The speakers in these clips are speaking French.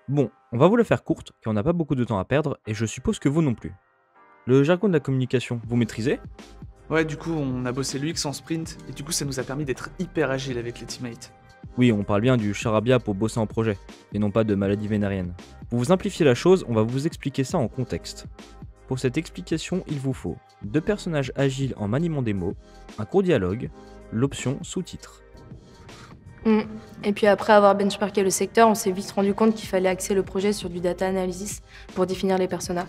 Bon, on va vous la faire courte, car on n'a pas beaucoup de temps à perdre, et je suppose que vous non plus. Le jargon de la communication, vous maîtrisez? Ouais, du coup, on a bossé l'UX en sprint, et du coup, ça nous a permis d'être hyper agile avec les teammates. Oui, on parle bien du charabia pour bosser en projet, et non pas de maladie vénérienne. Pour vous simplifier la chose, on va vous expliquer ça en contexte. Pour cette explication, il vous faut 2 personnages agiles en maniement des mots, un court dialogue, l'option sous-titres. Mm. Et puis après avoir benchmarké le secteur, on s'est vite rendu compte qu'il fallait axer le projet sur du data analysis pour définir les personas.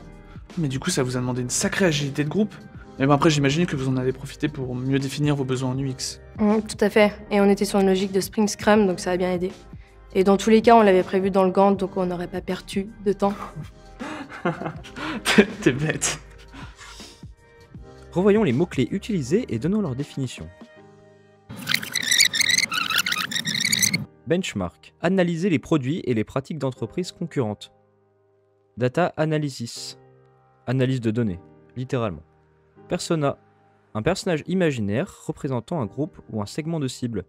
Mais du coup, ça vous a demandé une sacrée agilité de groupe. Mais bon, après, j'imagine que vous en avez profité pour mieux définir vos besoins en UX. Tout à fait. Et on était sur une logique de Spring Scrum, donc ça a bien aidé. Et dans tous les cas, on l'avait prévu dans le Gantt, donc on n'aurait pas perdu de temps. T'es bête. Revoyons les mots-clés utilisés et donnons leur définition. Benchmark. Analyser les produits et les pratiques d'entreprises concurrentes. Data analysis. Analyse de données, littéralement. Persona. Un personnage imaginaire représentant un groupe ou un segment de cible.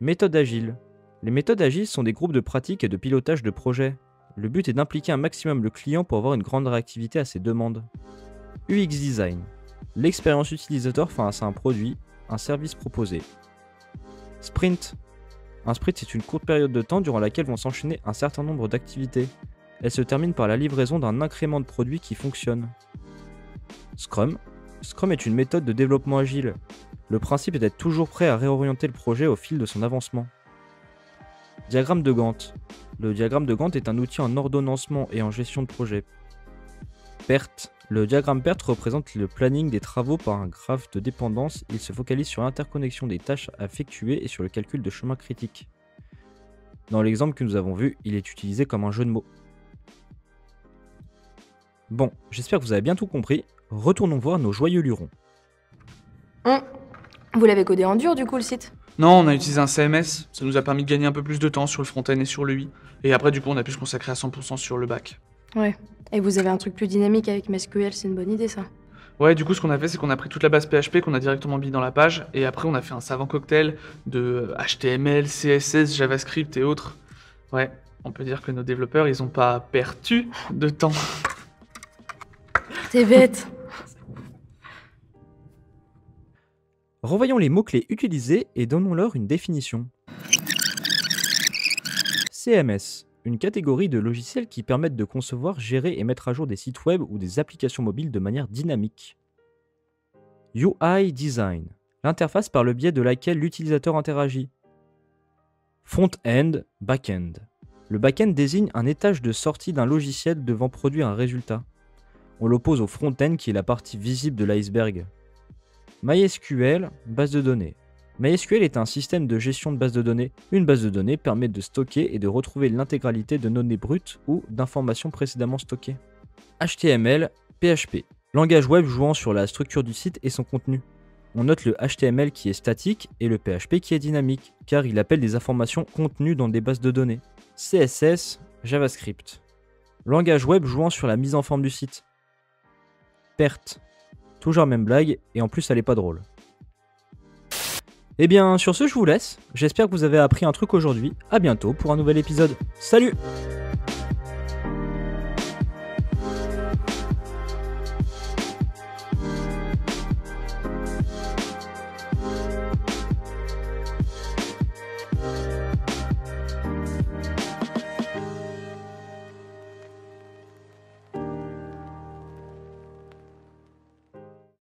Méthode agile. Les méthodes agiles sont des groupes de pratiques et de pilotage de projets. Le but est d'impliquer un maximum le client pour avoir une grande réactivité à ses demandes. UX design. L'expérience utilisateur face à un produit, un service proposé. Sprint. Un sprint est une courte période de temps durant laquelle vont s'enchaîner un certain nombre d'activités. Elle se termine par la livraison d'un incrément de produits qui fonctionne. Scrum. Scrum est une méthode de développement agile. Le principe est d'être toujours prêt à réorienter le projet au fil de son avancement. Diagramme de Gantt. Le diagramme de Gantt est un outil en ordonnancement et en gestion de projet. PERT. Le diagramme PERT représente le planning des travaux par un graphe de dépendance. Il se focalise sur l'interconnexion des tâches à effectuer et sur le calcul de chemins critiques. Dans l'exemple que nous avons vu, il est utilisé comme un jeu de mots. Bon, j'espère que vous avez bien tout compris. Retournons voir nos joyeux lurons. Vous l'avez codé en dur, du coup, le site? Non, on a utilisé un CMS. Ça nous a permis de gagner un peu plus de temps sur le front-end et sur le UI. Et après, du coup, on a pu se consacrer à 100% sur le back. Ouais. Et vous avez un truc plus dynamique avec MySQL, c'est une bonne idée, ça. Ouais, du coup, ce qu'on a fait, c'est qu'on a pris toute la base PHP qu'on a directement mis dans la page. Et après, on a fait un savant cocktail de HTML, CSS, JavaScript et autres. Ouais, on peut dire que nos développeurs, ils ont pas perdu de temps. T'es bête. Revoyons les mots-clés utilisés et donnons-leur une définition. CMS, une catégorie de logiciels qui permettent de concevoir, gérer et mettre à jour des sites web ou des applications mobiles de manière dynamique. UI Design, l'interface par le biais de laquelle l'utilisateur interagit. Front-end, back-end. Le back-end désigne un étage de sortie d'un logiciel devant produire un résultat. On l'oppose au front-end qui est la partie visible de l'iceberg. MySQL, base de données. MySQL est un système de gestion de base de données. Une base de données permet de stocker et de retrouver l'intégralité de données brutes ou d'informations précédemment stockées. HTML, PHP. Langage web jouant sur la structure du site et son contenu. On note le HTML qui est statique et le PHP qui est dynamique, car il appelle des informations contenues dans des bases de données. CSS, JavaScript. Langage web jouant sur la mise en forme du site. PERT. Toujours même blague, et en plus elle est pas drôle. Et bien sur ce je vous laisse, j'espère que vous avez appris un truc aujourd'hui, à bientôt pour un nouvel épisode. Salut!